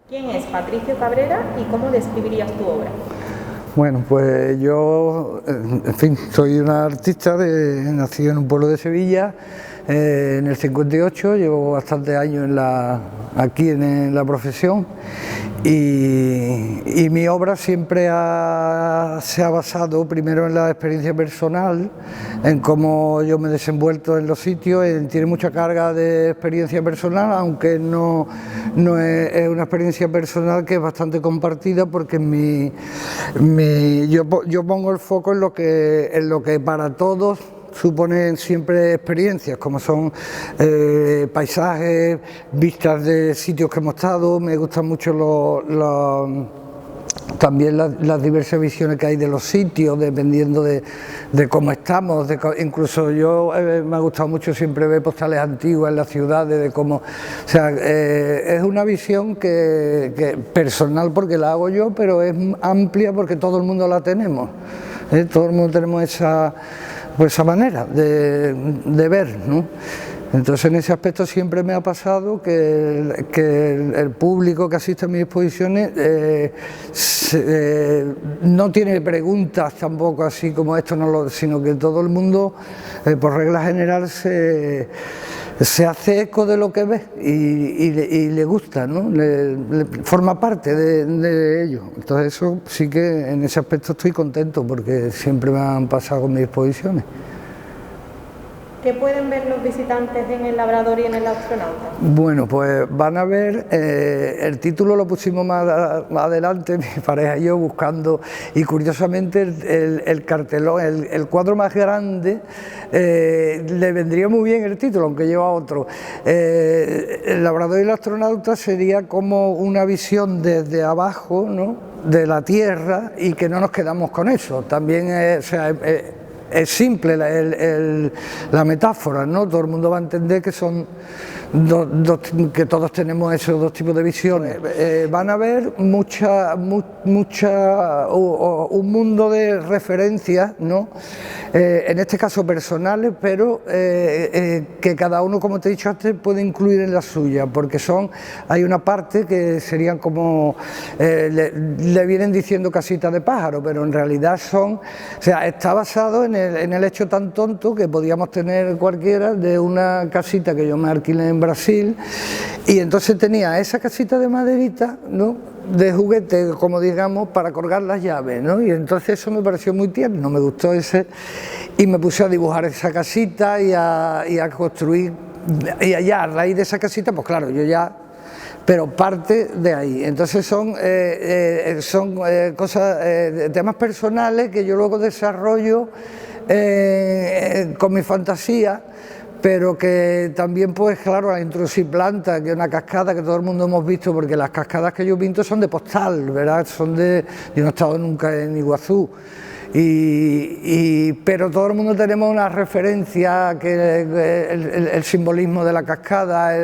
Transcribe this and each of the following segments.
¿Quién es Patricio Cabrera y cómo describirías tu obra? Bueno, pues yo, en fin, soy una artista nacido en un pueblo de Sevilla en el 58, llevo bastantes años aquí en la profesión y mi obra siempre se ha basado primero en la experiencia personal, en cómo yo me he desenvuelto en los sitios, tiene mucha carga de experiencia personal, aunque no es una experiencia personal que es bastante compartida, porque yo pongo el foco en lo que para todos suponen siempre experiencias, como son paisajes, vistas de sitios que hemos estado. Me gustan mucho también las diversas visiones que hay de los sitios, dependiendo de cómo estamos. Incluso me ha gustado mucho siempre ver postales antiguas en las ciudades, de cómo, o sea, es una visión que personal porque la hago yo, pero es amplia porque todo el mundo la tenemos, todo el mundo tenemos esa manera de ver, ¿no? Entonces, en ese aspecto siempre me ha pasado que el público que asiste a mis exposiciones no tiene preguntas tampoco así como esto, sino que todo el mundo, por regla general, se hace eco de lo que ve y le gusta, ¿no? Forma parte de ello. Entonces, eso sí que en ese aspecto estoy contento, porque siempre me han pasado con mis exposiciones. ¿Qué pueden ver los visitantes en El Labrador y en El Astronauta? Bueno, pues van a ver, el título lo pusimos más adelante, mi pareja y yo, buscando, y curiosamente el cartelón, el cuadro más grande, le vendría muy bien el título, aunque lleva otro. El Labrador y el Astronauta sería como una visión desde abajo, ¿no?, de la Tierra, y que no nos quedamos con eso. También es simple la metáfora, ¿no? Todo el mundo va a entender que son que todos tenemos esos dos tipos de visiones. Van a ver un mundo de referencias, ¿no? En este caso personales, pero que cada uno, como te he dicho antes, puede incluir en la suya, porque hay una parte que serían como, le vienen diciendo casita de pájaro, pero en realidad está basado en el hecho tan tonto que podíamos tener cualquiera, de una casita que yo me alquilé en Brasil, y entonces tenía esa casita de maderita, ¿no?, de juguete, como digamos, para colgar las llaves, ¿no? Y entonces eso me pareció muy tierno, me gustó y me puse a dibujar esa casita y a construir, y allá a raíz de esa casita, pues claro, pero parte de ahí. Entonces son cosas, temas personales que yo luego desarrollo con mi fantasía, pero que también, pues claro, la Introsi-Planta, que es una cascada que todo el mundo hemos visto, porque las cascadas que yo pinto son de postal, ¿verdad? Yo no he estado nunca en Iguazú, pero todo el mundo tenemos una referencia, que el simbolismo de la cascada,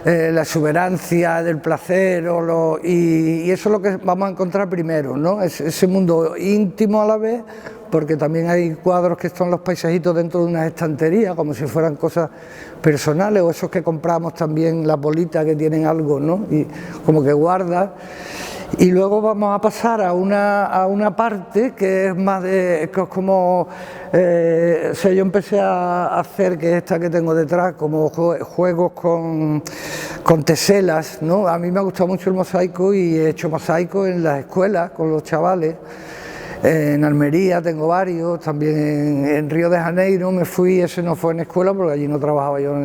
la exuberancia del placer, y eso es lo que vamos a encontrar primero, ¿no? Ese mundo íntimo a la vez, porque también hay cuadros que son los paisajitos dentro de unas estanterías, como si fueran cosas personales, o esos que compramos también, las bolitas que tienen algo, ¿no?, y como que guarda. Y luego vamos a pasar a una parte que es más que es como, yo empecé a hacer, que es esta que tengo detrás, como juegos con teselas, ¿no? A mí me ha gustado mucho el mosaico y he hecho mosaico en las escuelas con los chavales. En Almería tengo varios, también en Río de Janeiro me fui, ese no fue en escuela porque allí no trabajaba yo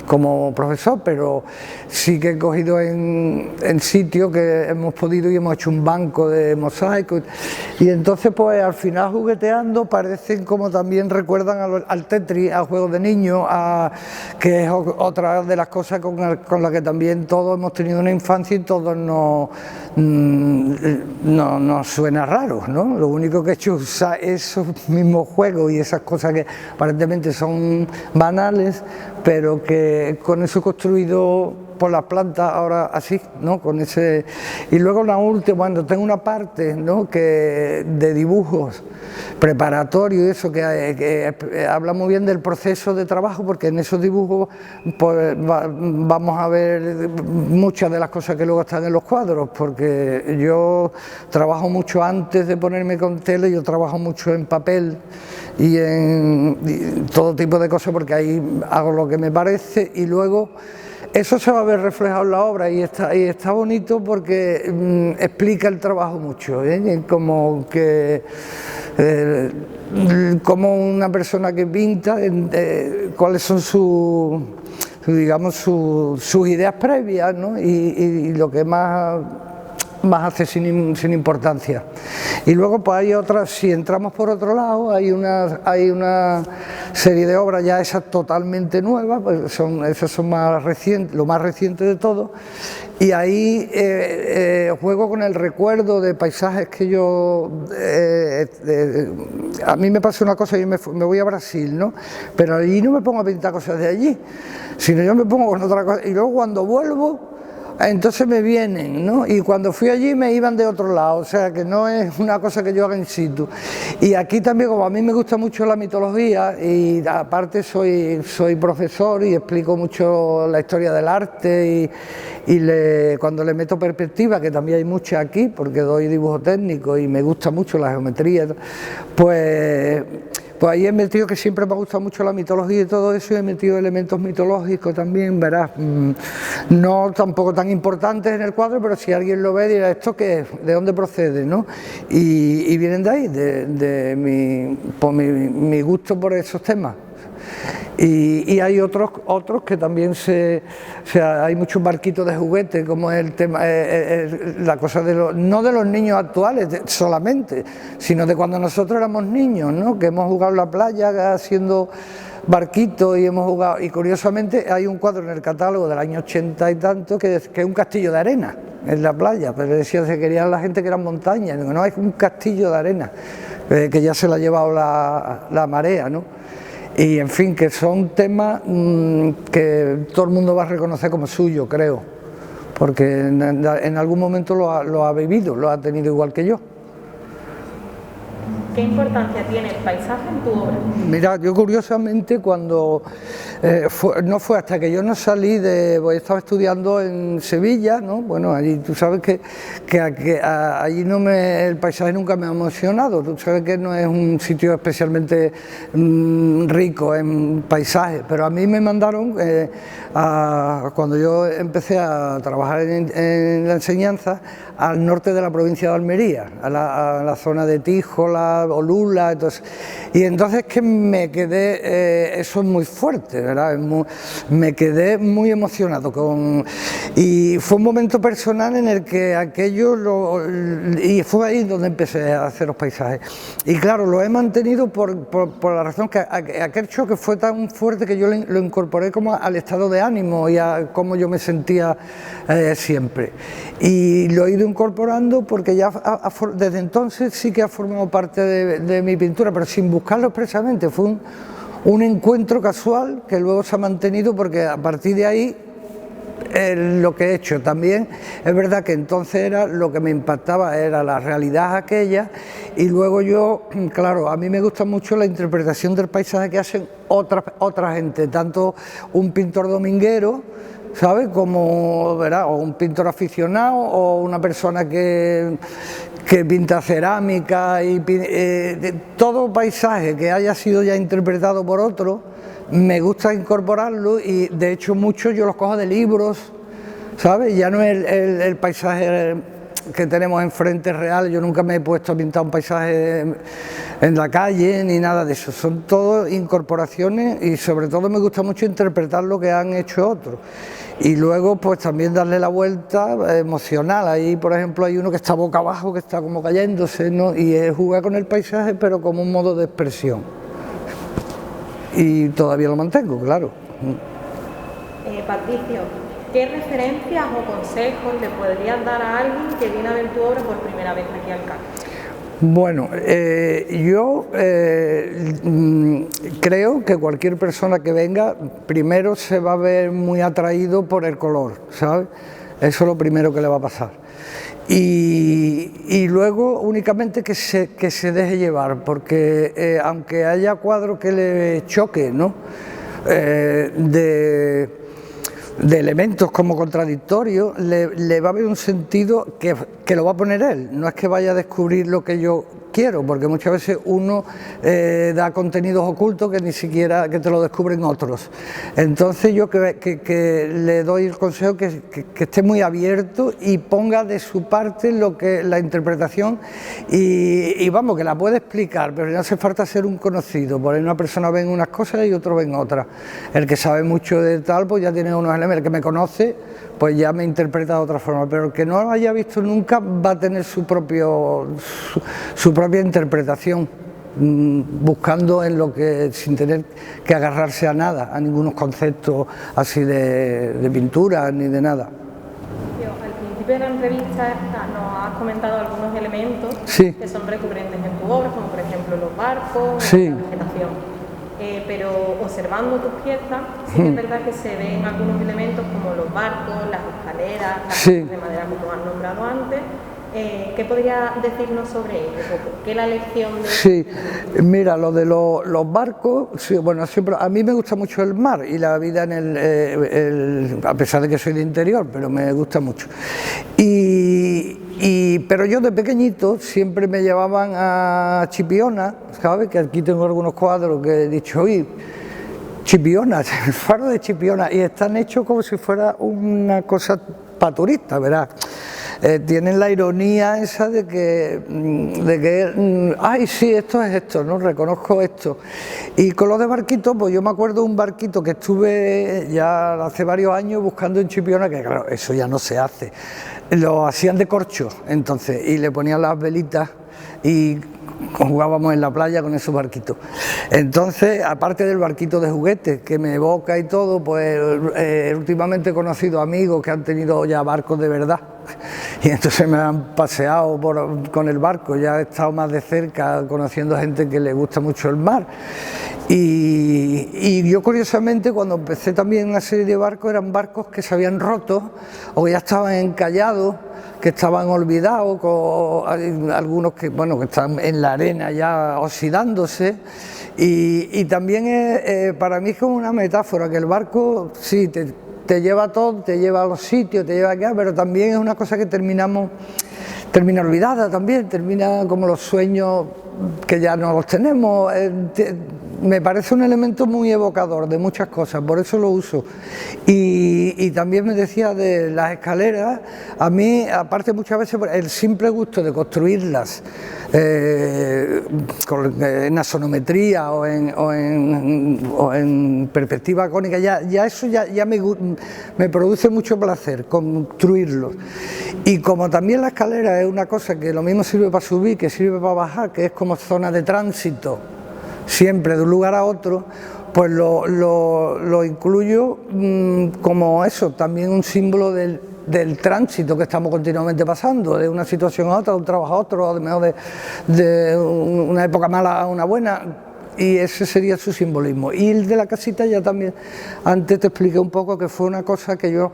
como profesor, pero sí que he cogido en sitios que hemos podido y hemos hecho un banco de mosaico, y entonces pues al final, jugueteando, parecen como también recuerdan al Tetris, a juegos de niños, que es otra de las cosas con la que también todos hemos tenido una infancia y todos nos suena raro, ¿no? Lo único que he hecho es usar esos mismos juegos y esas cosas que aparentemente son banales, pero que con eso he construido por las plantas ahora así, ¿no? Con ese, y luego la última, cuando tengo una parte, ¿no? Que de dibujos preparatorio, eso que habla muy bien del proceso de trabajo, porque en esos dibujos pues, vamos a ver muchas de las cosas que luego están en los cuadros, porque yo trabajo mucho antes de ponerme con tele, yo trabajo mucho en papel y en todo tipo de cosas, porque ahí hago lo que me parece, y luego eso se va a ver reflejado en la obra, y está bonito porque explica el trabajo mucho, ¿eh? Como que como una persona que pinta, cuáles son digamos sus ideas previas, ¿no? Y lo que más hace sin importancia. Y luego pues hay otras, si entramos por otro lado, hay una serie de obras ya esas totalmente nuevas, pues esas son más recientes, lo más reciente de todo, y ahí juego con el recuerdo de paisajes que yo, a mí me pasa una cosa, yo me voy a Brasil, ¿no? Pero allí no me pongo a pintar cosas de allí, sino yo me pongo con otra cosa, y luego cuando vuelvo, entonces me vienen, ¿no? Y cuando fui allí me iban de otro lado, o sea que no es una cosa que yo haga in situ. Y aquí también, como a mí me gusta mucho la mitología, y aparte soy profesor y explico mucho la historia del arte, cuando le meto perspectiva, que también hay mucha aquí, porque doy dibujo técnico y me gusta mucho la geometría, pues ahí he metido, que siempre me ha gustado mucho la mitología y todo eso, y he metido elementos mitológicos también, verás, no tampoco tan importantes en el cuadro, pero si alguien lo ve dirá, ¿esto qué es? ¿De dónde procede? ¿No? Y vienen de ahí, de mi gusto por esos temas. Y hay otros que también hay muchos barquitos de juguete, como es el tema, la cosa no de los niños actuales solamente, sino de cuando nosotros éramos niños, ¿no? Que hemos jugado en la playa haciendo barquitos y hemos jugado, y curiosamente hay un cuadro en el catálogo del año 80 y tanto que es un castillo de arena en la playa, pero decía, se querían la gente que eran montañas, digo, no, es un castillo de arena, que ya se lo ha llevado la marea, ¿no? Y en fin, que son temas que todo el mundo va a reconocer como suyo, creo, porque en algún momento lo ha vivido, lo ha tenido igual que yo. ¿Qué importancia tiene el paisaje en tu obra? Mira, yo curiosamente cuando no fue hasta que yo no salí pues estaba estudiando en Sevilla, ¿no? Bueno, allí tú sabes que allí el paisaje nunca me ha emocionado, tú sabes que no es un sitio especialmente rico en paisajes, pero a mí me mandaron, cuando yo empecé a trabajar en la enseñanza, al norte de la provincia de Almería, a la zona de Tíjola, Olula, y entonces que me quedé, eso es muy fuerte, ¿verdad? Me quedé muy emocionado y fue un momento personal en el que y fue ahí donde empecé a hacer los paisajes, y claro, lo he mantenido por la razón que aquel choque fue tan fuerte que yo lo incorporé como al estado de ánimo y a cómo yo me sentía siempre, y lo he ido incorporando porque ya desde entonces sí que ha formado parte de mi pintura, pero sin buscarlo expresamente, fue un encuentro casual que luego se ha mantenido, porque a partir de ahí lo que he hecho también es verdad que entonces lo que me impactaba era la realidad aquella, y luego yo, claro, a mí me gusta mucho la interpretación del paisaje que hacen otra gente, tanto un pintor dominguero, ¿sabes? Como, ¿verdad? O un pintor aficionado, o una persona que pinta cerámica, todo paisaje que haya sido ya interpretado por otro, me gusta incorporarlo, y de hecho muchos yo los cojo de libros, ¿sabes? Ya no es el paisaje que tenemos enfrente real, yo nunca me he puesto a pintar un paisaje en la calle ni nada de eso, son todo incorporaciones, y sobre todo me gusta mucho interpretar lo que han hecho otros, y luego pues también darle la vuelta emocional. Ahí por ejemplo hay uno que está boca abajo, que está como cayéndose, ¿no? Y es jugar con el paisaje pero como un modo de expresión, y todavía lo mantengo, claro. Patricio, ¿qué referencias o consejos le podrías dar a alguien que viene a ver tu obra por primera vez aquí al CAC? Bueno, yo creo que cualquier persona que venga primero se va a ver muy atraído por el color, ¿sabes? Eso es lo primero que le va a pasar. Y luego únicamente que se deje llevar, porque aunque haya cuadros que le choque, ¿no? De elementos como contradictorios, le va a haber un sentido que lo va a poner él, no es que vaya a descubrir lo que yo quiero, porque muchas veces uno da contenidos ocultos que ni siquiera que te lo descubren otros. Entonces yo que le doy el consejo que esté muy abierto y ponga de su parte lo que la interpretación y vamos, que la puede explicar, pero no hace falta ser un conocido, porque una persona ven unas cosas y otro ven otras. El que sabe mucho de tal, pues ya tiene unos elementos, el que me conoce, pues ya me interpreta de otra forma, pero el que no lo haya visto nunca va a tener su propia interpretación, buscando en lo que, sin tener que agarrarse a nada, a ningunos conceptos así de pintura ni de nada. Al principio de la entrevista nos has comentado algunos elementos sí. que son recurrentes en tu obra, como por ejemplo los barcos, sí. la vegetación. Pero observando tus piezas, sí que es verdad que se ven algunos elementos como los barcos, las escaleras, las sí. de madera como has nombrado antes. ¿Qué podría decirnos sobre ello? ¿Por qué la elección de...? Sí, mira, lo de los barcos, sí, bueno, siempre, a mí me gusta mucho el mar y la vida en a pesar de que soy de interior, pero me gusta mucho. Pero yo de pequeñito siempre me llevaban a Chipiona, ¿sabes? Que aquí tengo algunos cuadros que he dicho, oye, Chipiona, el faro de Chipiona, y están hechos como si fuera una cosa para turistas, ¿verdad? Tienen la ironía esa de que ay, sí, esto es esto, ¿no? Reconozco esto. Y con lo de barquitos, pues yo me acuerdo de un barquito que estuve ya hace varios años buscando en Chipiona, que claro, eso ya no se hace. Lo hacían de corcho, entonces, y le ponían las velitas y jugábamos en la playa con esos barquitos. Entonces, aparte del barquito de juguete que me evoca y todo, pues últimamente he conocido amigos que han tenido ya barcos de verdad y entonces me han paseado con el barco, ya he estado más de cerca conociendo gente que le gusta mucho el mar. Y yo curiosamente cuando empecé también una serie de barcos eran barcos que se habían roto o que ya estaban encallados, que estaban olvidados, algunos que, bueno, que están en la arena ya oxidándose. Y también para mí es como una metáfora, que el barco sí te lleva a todo, te lleva a los sitios, te lleva acá, pero también es una cosa que termina olvidada también, termina como los sueños que ya no los tenemos. Me parece un elemento muy evocador de muchas cosas, por eso lo uso. Y también me decía de las escaleras, a mí, aparte muchas veces, el simple gusto de construirlas en asonometría o en perspectiva cónica, ya eso ya me produce mucho placer, construirlos. Y como también la escalera es una cosa que lo mismo sirve para subir que sirve para bajar, que es como zona de tránsito, siempre de un lugar a otro, pues lo incluyo como eso, también un símbolo del tránsito que estamos continuamente pasando, de una situación a otra, de un trabajo a otro, a lo mejor de una época mala a una buena, y ese sería su simbolismo. Y el de la casita ya también, antes te expliqué un poco que fue una cosa que yo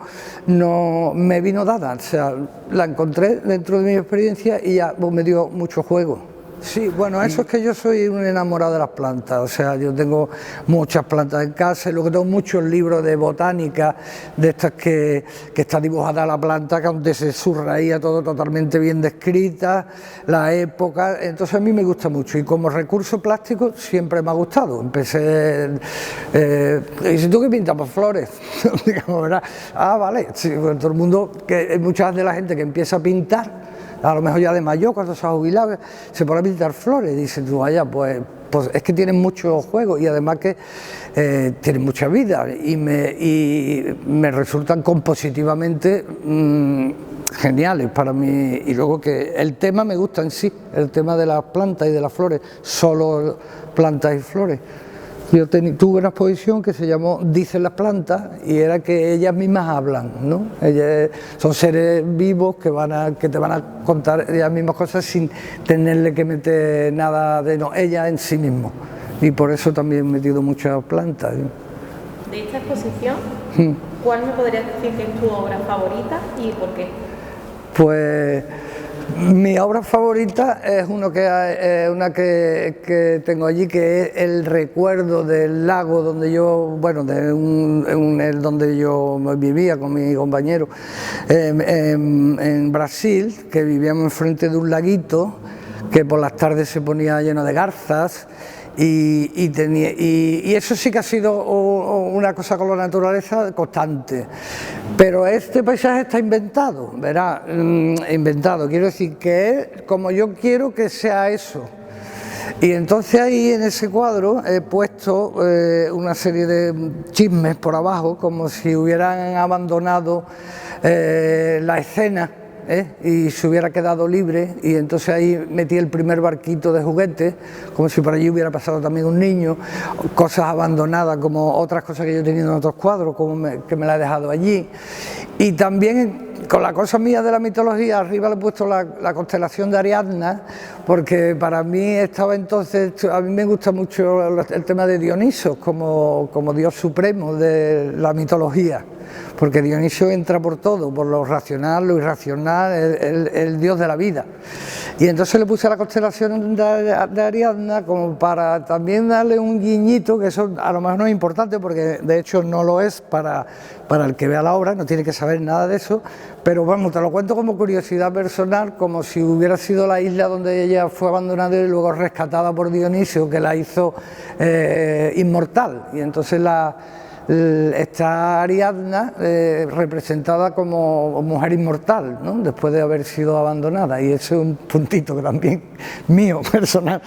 no me vino dada, o sea, la encontré dentro de mi experiencia y ya me dio mucho juego. Sí, bueno, eso es que yo soy un enamorado de las plantas, o sea, yo tengo muchas plantas en casa y luego tengo muchos libros de botánica, de estas que está dibujada la planta, donde se subraya todo totalmente bien descrita, la época, entonces a mí me gusta mucho y como recurso plástico siempre me ha gustado. Empecé, ¿y si tú qué pintas? Pues flores, digamos, ¿verdad? Ah, vale, sí, pues todo el mundo, que muchas de la gente que empieza a pintar, a lo mejor ya de mayor, cuando se ha jubilado, se pone a pintar flores, y dices tú, vaya, pues es que tienen mucho juego y además que tienen mucha vida y me resultan compositivamente geniales para mí. Y luego que el tema me gusta en sí, el tema de las plantas y de las flores, solo plantas y flores. Yo tuve una exposición que se llamó Dicen las plantas y era que ellas mismas hablan, ¿no? Ellas son seres vivos que te van a contar ellas mismas cosas sin tenerle que meter nada de ellas en sí mismos. Y por eso también he metido muchas plantas. De esta exposición, ¿cuál me podrías decir que es tu obra favorita y por qué? Pues mi obra favorita es una que tengo allí, que es el recuerdo del lago donde yo, bueno, donde yo vivía con mi compañero en Brasil, que vivíamos enfrente de un laguito que por las tardes se ponía lleno de garzas. Y eso sí que ha sido una cosa con la naturaleza constante, pero este paisaje está inventado, verá, inventado, quiero decir que es como yo quiero que sea eso. Y entonces ahí en ese cuadro he puesto una serie de chismes por abajo, como si hubieran abandonado la escena, y se hubiera quedado libre, y entonces ahí metí el primer barquito de juguete, como si por allí hubiera pasado también un niño, cosas abandonadas como otras cosas que yo he tenido en otros cuadros, que me la he dejado allí. Y también con la cosa mía de la mitología, arriba le he puesto la constelación de Ariadna, porque para mí estaba entonces, a mí me gusta mucho el tema de Dioniso como dios supremo de la mitología, porque Dioniso entra por todo, por lo racional, lo irracional, el dios de la vida. Y entonces le puse la constelación de Ariadna como para también darle un guiñito, que eso a lo mejor no es importante, porque de hecho no lo es para el que vea la obra, no tiene que saber nada de eso, pero vamos, te lo cuento como curiosidad personal, como si hubiera sido la isla donde ella fue abandonada y luego rescatada por Dionisio, que la hizo inmortal. Y entonces está Ariadna representada como mujer inmortal, ¿no? Después de haber sido abandonada, y eso es un puntito que también mío, personal.